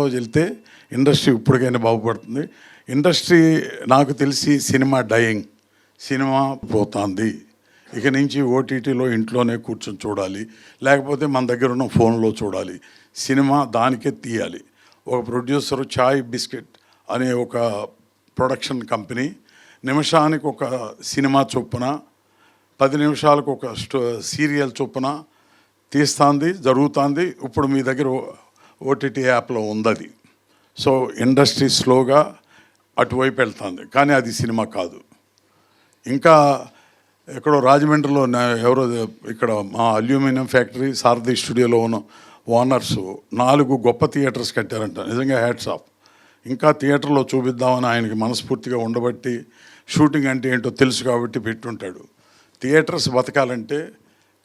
బాటలో వెళ్తే ఇండస్ట్రీ ఇప్పటికైనా బాగుపడుతుంది. ఇండస్ట్రీ నాకు తెలిసి సినిమా డయింగ్, సినిమా పోతుంది. ఇక నుంచి ఓటీటీలో ఇంట్లోనే కూర్చొని చూడాలి, లేకపోతే మన దగ్గర ఉన్న ఫోన్లో చూడాలి. సినిమా దానికే తీయాలి. ఒక ప్రొడ్యూసరు చాయ్ బిస్కెట్ అనే ఒక ప్రొడక్షన్ కంపెనీ నిమిషానికి ఒక సినిమా చొప్పున 10 నిమిషాలకు ఒక సీరియల్ చొప్పున తీస్తుంది, జరుగుతుంది. ఇప్పుడు మీ దగ్గర ఓటీటీ యాప్లో ఉంది. సో ఇండస్ట్రీ స్లోగా అటువైపు వెళ్తుంది, కానీ అది సినిమా కాదు. ఇంకా ఎక్కడో రాజమండ్రిలో ఎవరో ఇక్కడ మా అల్యూమినియం ఫ్యాక్టరీ సారథి స్టూడియోలో ఉన్న ఓనర్స్ 4 గొప్ప థియేటర్స్ కట్టారంట. నిజంగా హ్యాట్స్ ఆఫ్. ఇంకా థియేటర్లో చూపిద్దామని ఆయనకి మనస్ఫూర్తిగా ఉండబట్టి, షూటింగ్ అంటే ఏంటో తెలుసు కాబట్టి పెట్టుంటాడు. థియేటర్స్ బతకాలంటే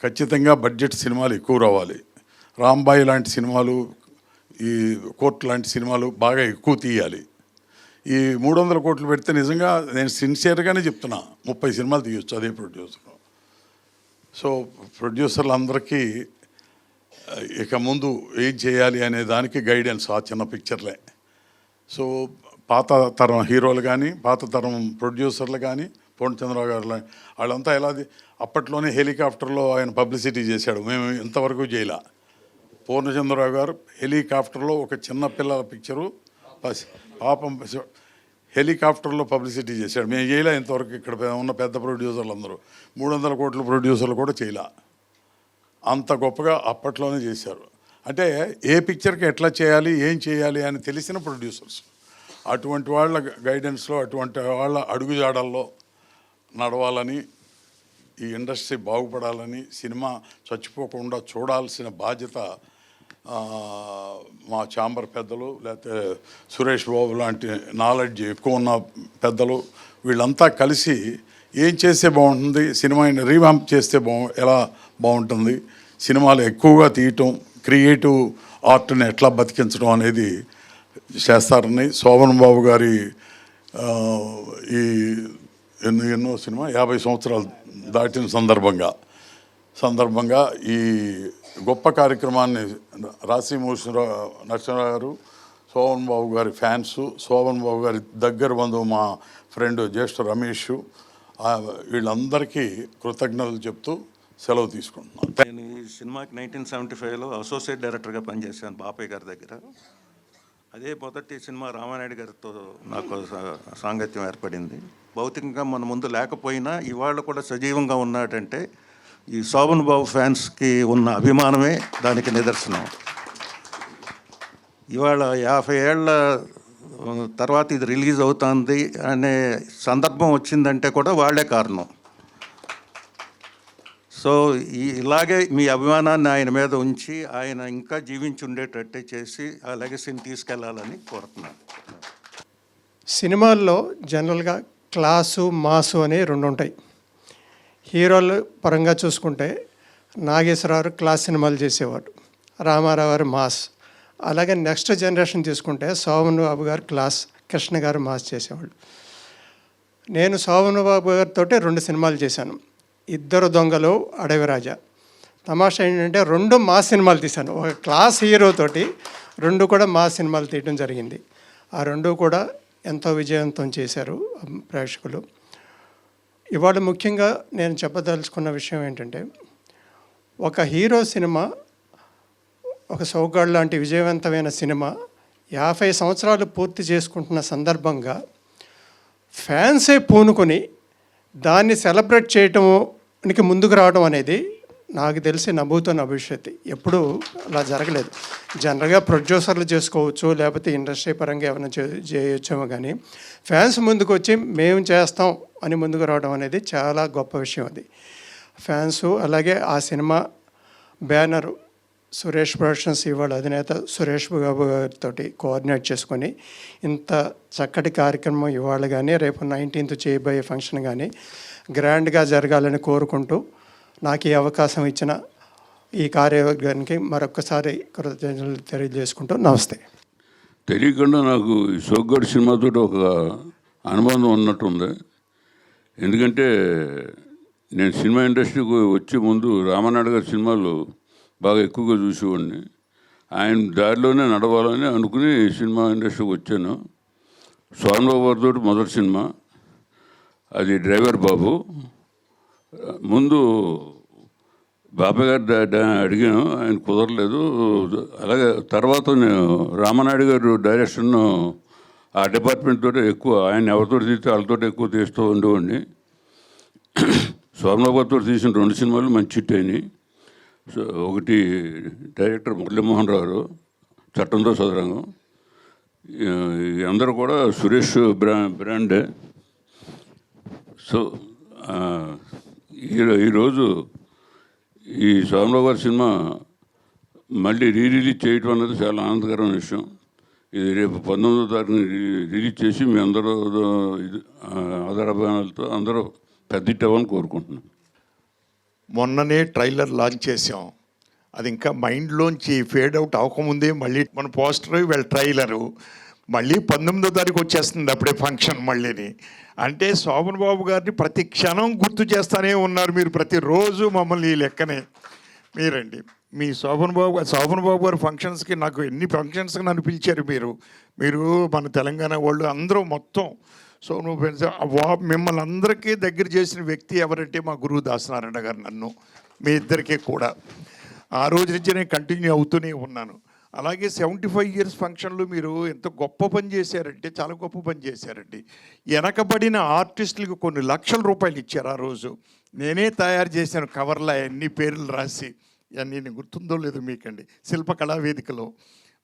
ఖచ్చితంగా బడ్జెట్ సినిమాలు ఎక్కువ రావాలి. రాంబాయి లాంటి సినిమాలు, ఈ కోర్టు లాంటి సినిమాలు బాగా ఎక్కువ తీయాలి. ఈ 300 కోట్లు పెడితే నిజంగా నేను సిన్సియర్గానే చెప్తున్నా 30 సినిమాలు తీయొచ్చు అదే ప్రొడ్యూసర్. సో ప్రొడ్యూసర్లందరికీ ఇక ముందు ఏం చేయాలి అనే దానికి గైడెన్స్ ఆ చిన్న పిక్చర్లే. సో పాత తరం హీరోలు కానీ, పాత తరం ప్రొడ్యూసర్లు కానీ, పూర్ణచంద్రరావు గారు వాళ్ళంతా ఎలా అప్పట్లోనే హెలికాప్టర్లో ఆయన పబ్లిసిటీ చేశాడు. మేము ఇంతవరకు చేయలే. పూర్ణచంద్రరావు గారు హెలికాప్టర్లో ఒక చిన్న పిల్లల పిక్చరు పాపం హెలికాప్టర్లో పబ్లిసిటీ చేశాడు. మేము చేయలే ఇంతవరకు. ఇక్కడ ఉన్న పెద్ద ప్రొడ్యూసర్లు అందరూ 300 కోట్ల ప్రొడ్యూసర్లు కూడా చేయలే. అంత గొప్పగా అప్పట్లోనే చేశారు. అంటే ఏ పిక్చర్కి ఎట్లా చేయాలి, ఏం చేయాలి అని తెలిసిన ప్రొడ్యూసర్స్. అటువంటి వాళ్ళ గైడెన్స్లో, అటువంటి వాళ్ళ అడుగుజాడల్లో నడవాలని, ఈ ఇండస్ట్రీ బాగుపడాలని, సినిమా చచ్చిపోకుండా చూడాల్సిన బాధ్యత మా ఛాంబర్ పెద్దలు, లేకపోతే సురేష్ బాబు లాంటి నాలెడ్జ్ ఎక్కువ ఉన్న పెద్దలు వీళ్ళంతా కలిసి ఏం చేస్తే బాగుంటుంది, సినిమాని రీవాంప్ చేస్తే ఎలా బాగుంటుంది, సినిమాలు ఎక్కువగా తీయటం, క్రియేటివ్ ఆర్ట్ని ఎట్లా బతికించడం అనేది చేస్తారని శోభన్ బాబు గారి ఈ ఎన్నో సినిమా 50 సంవత్సరాలు దాటిన సందర్భంగా ఈ గొప్ప కార్యక్రమాన్ని రాశిమూర్తి నరసింహరావు గారు, శోభన్ బాబు గారి ఫ్యాన్స్, శోభన్ బాబు గారి దగ్గర బంధువు మా ఫ్రెండ్ జ్యేష్ఠ రమేష్, వీళ్ళందరికీ కృతజ్ఞతలు చెప్తూ సెలవు తీసుకుంటున్నాను. నేను ఈ సినిమాకి 1975లో అసోసియేట్ డైరెక్టర్గా పనిచేశాను బాపయ్య గారి దగ్గర. అదే మొదటి సినిమా రామానాయుడు గారితో నాకు సాంగత్యం ఏర్పడింది. భౌతికంగా మన ముందు లేకపోయినా ఇవాళ కూడా సజీవంగా ఉన్నాడంటే ఈ శోభన్ బాబు ఫ్యాన్స్కి ఉన్న అభిమానమే దానికి నిదర్శనం. ఇవాళ 50 ఏళ్ల తర్వాత ఇది రిలీజ్ అవుతుంది అనే సందర్భం వచ్చిందంటే కూడా వాళ్ళే కారణం. సో ఇలాగే మీ అభిమానాన్ని ఆయన మీద ఉంచి ఆయన ఇంకా జీవించి ఉండేటట్టే చేసి ఆ లెగసీని తీసుకెళ్లాలని కోరుతున్నాను. సినిమాల్లో జనరల్గా క్లాసు, మాసు అనే 2 ఉంటాయి. హీరోల పరంగా చూసుకుంటే నాగేశ్వరరావు క్లాస్ సినిమాలు చేసేవాడు, రామారావు గారు మాస్. అలాగే నెక్స్ట్ జనరేషన్ తీసుకుంటే శోభన్ బాబు గారు క్లాస్, కృష్ణ గారు మాస్ చేసేవాళ్ళు. నేను శోభన్ బాబు గారితో 2 సినిమాలు చేశాను. 2 దొంగలు, అడవిరాజా. తమాషా ఏంటంటే 2 మాస్ సినిమాలు తీశాను. ఒక క్లాస్ హీరోతోటి 2 కూడా మాస్ సినిమాలు తీయడం జరిగింది. ఆ 2 కూడా ఎంతో విజయవంతం చేశారు ప్రేక్షకులు. ఇవాళ ముఖ్యంగా నేను చెప్పదలుచుకున్న విషయం ఏంటంటే, ఒక హీరో సినిమా, ఒక సౌగాడు లాంటి విజయవంతమైన సినిమా 50 సంవత్సరాలు పూర్తి చేసుకుంటున్న సందర్భంగా ఫ్యాన్సే పూనుకొని దాన్ని సెలబ్రేట్ చేయటానికి ముందుకు రావడం అనేది నాకు తెలిసి నవ్వుతున్న భవిష్యత్తు. ఎప్పుడూ అలా జరగలేదు. జనరల్గా ప్రొడ్యూసర్లు చేసుకోవచ్చు, లేకపోతే ఇండస్ట్రీ పరంగా ఏమైనా చేయొచ్చేమో, కానీ ఫ్యాన్స్ ముందుకు వచ్చి మేము చేస్తాం అని ముందుకు రావడం అనేది చాలా గొప్ప విషయం. అది ఫ్యాన్స్. అలాగే ఆ సినిమా బ్యానరు సురేష్ ప్రొడక్షన్స్ ఇవాళ అధినేత సురేష్ బాబు గారితో కోఆర్డినేట్ చేసుకొని ఇంత చక్కటి కార్యక్రమం ఇవాళ కానీ రేపు 19th చేయబోయే ఫంక్షన్ కానీ గ్రాండ్గా జరగాలని కోరుకుంటూ నాకు ఈ అవకాశం ఇచ్చిన ఈ కార్యవర్గానికి మరొక్కసారి కృతజ్ఞతలు తెలియజేసుకుంటూ నమస్తే. తెలియకుండా నాకు ఈ సోగ్గాడు సినిమాతో ఒక అనుబంధం ఉన్నట్టుంది. ఎందుకంటే నేను సినిమా ఇండస్ట్రీకి వచ్చే ముందు రామానాయుడు గారి సినిమాలు బాగా ఎక్కువగా చూసేవాడిని. ఆయన దారిలోనే నడవాలని అనుకుని సినిమా ఇండస్ట్రీకి వచ్చాను. సోమబాబు గారితో మొదటి సినిమా, అది డ్రైవర్ బాబు. ముందు బాబాయ్ గారు అడిగాను, ఆయన కుదరలేదు. అలాగే తర్వాత నేను రామనాయుడు గారు డైరెక్షన్ ఆ డిపార్ట్మెంట్ తోటి ఎక్కువ, ఆయన ఎవరితో తీస్తే వాళ్ళతో ఎక్కువ తీస్తూ ఉండేవాడిని. సోమబాబు గారితో తీసిన 2 సినిమాలు మంచి హిట్ అయినాయి. సో ఒకటి డైరెక్టర్ మురళీమోహన్ రావు, చట్టంతో చదరంగం. అందరూ కూడా సురేష్ బ్రాండే. సో ఈరోజు ఈ సోమరావు గారి సినిమా మళ్ళీ రిలీజ్ చేయటం అనేది చాలా ఆనందకరమైన విషయం. ఇది రేపు 19వ తారీఖున రిలీజ్ చేసి మీ అందరూ ఆధారాభిమానాలతో అందరూ పెద్ద హిట్ అవ్వాలని కోరుకుంటున్నాను. మొన్ననే ట్రైలర్ లాంచ్ చేసాం. అది ఇంకా మైండ్లోంచి ఫేడ్ అవుట్ అవ్వకముందే మళ్ళీ మన పోస్టర్ వీళ్ళ ట్రైలరు మళ్ళీ 19వ తారీఖు వచ్చేస్తుంది అప్పుడే ఫంక్షన్ మళ్ళీని. అంటే శోభన్ బాబు గారిని ప్రతి క్షణం గుర్తు చేస్తూనే ఉన్నారు మీరు, ప్రతిరోజు మమ్మల్ని ఈ లెక్కనే మీరండి. మీ శోభన్ బాబు గారు ఫంక్షన్స్కి, నాకు ఎన్ని ఫంక్షన్స్కి నన్ను పిలిచారు మీరు మన తెలంగాణ వాళ్ళు అందరూ మొత్తం. సో మిమ్మల్ని అందరికీ దగ్గర చేసిన వ్యక్తి ఎవరంటే మా గురువు దాసనారాయణ గారు. నన్ను మీ ఇద్దరికీ కూడా ఆ రోజు నుంచి నేను కంటిన్యూ అవుతూనే ఉన్నాను. అలాగే 75 ఇయర్స్ ఫంక్షన్లు మీరు ఎంత గొప్ప పని చేశారంటే, చాలా గొప్ప పని చేశారండి. వెనకబడిన ఆర్టిస్టులకు కొన్ని లక్షల రూపాయలు ఇచ్చారు ఆ రోజు. నేనే తయారు చేశాను కవర్లో అన్ని పేర్లు రాసి, అన్నీ గుర్తుందో లేదో మీకండి, శిల్పకళా వేదికలో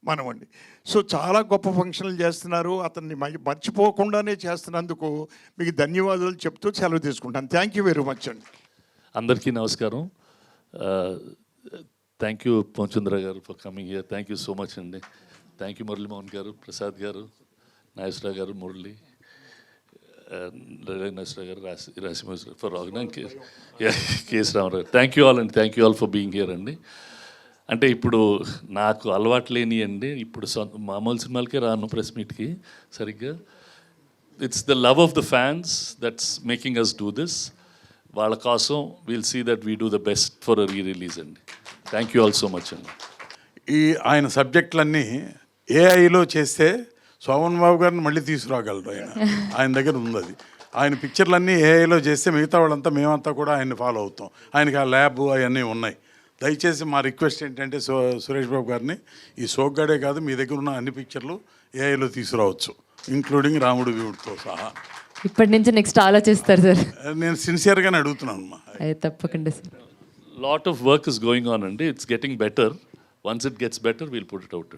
మనమండి. సో చాలా గొప్ప ఫంక్షన్లు చేస్తున్నారు. అతన్ని మర్చిపోకుండానే చేస్తున్నందుకు మీకు ధన్యవాదాలు చెప్తూ సెలవు తీసుకుంటాను. థ్యాంక్ యూ వెరీ మచ్ అండి. అందరికీ నమస్కారం. థ్యాంక్ యూ పోచంద్ర గారు for coming here. Thank you so much అండి. థ్యాంక్ యూ మురళీమోహన్ గారు, ప్రసాద్ గారు, నాగేశ్వరరావు గారు, మురళి నాగేశ్వరరావు గారు, రాసిమేశ్వర for organising, KS Rama Rao. Thank you all అండి. Thank you all for being here అండి. అంటే ఇప్పుడు నాకు అలవాటు లేని అండి, ఇప్పుడు మామూలు సినిమాలకే రాను ప్రెస్ మీట్కి సరిగ్గా. It's the love of the fans that's making us do this. వాళ్ళ కోసం will see that we do the best for a release అండి. Thank you all so much అండి. ఆయన సబ్జెక్టులన్నీ ఏఐలో చేస్తే శోభన్ బాబు గారిని మళ్ళీ తీసుకురాగలరు. ఆయన దగ్గర ఉంది అది. ఆయన పిక్చర్లన్నీ ఏఐలో చేస్తే మిగతా వాళ్ళంతా మేమంతా కూడా ఆయన్ని ఫాలో అవుతాం. ఆయనకి ఆ ల్యాబ్ అవన్నీ ఉన్నాయి. దయచేసి మా రిక్వెస్ట్ ఏంటంటే సురేష్ బాబు గారిని ఈ సోగ్గాడే కాదు, మీ దగ్గర ఉన్న అన్ని పిక్చర్లు ఏఐలో తీసుకురావచ్చు, ఇంక్లూడింగ్ రాముడు వీవుడితో సహా. ఇప్పటి నుంచి నెక్స్ట్ ఆలోచిస్తారు సార్. నేను సిన్సియర్గానే అడుగుతున్నాను అమ్మా. అది తప్పకుండా sir. Lot of work is going on and it's getting better. Once it gets better, we'll put it out.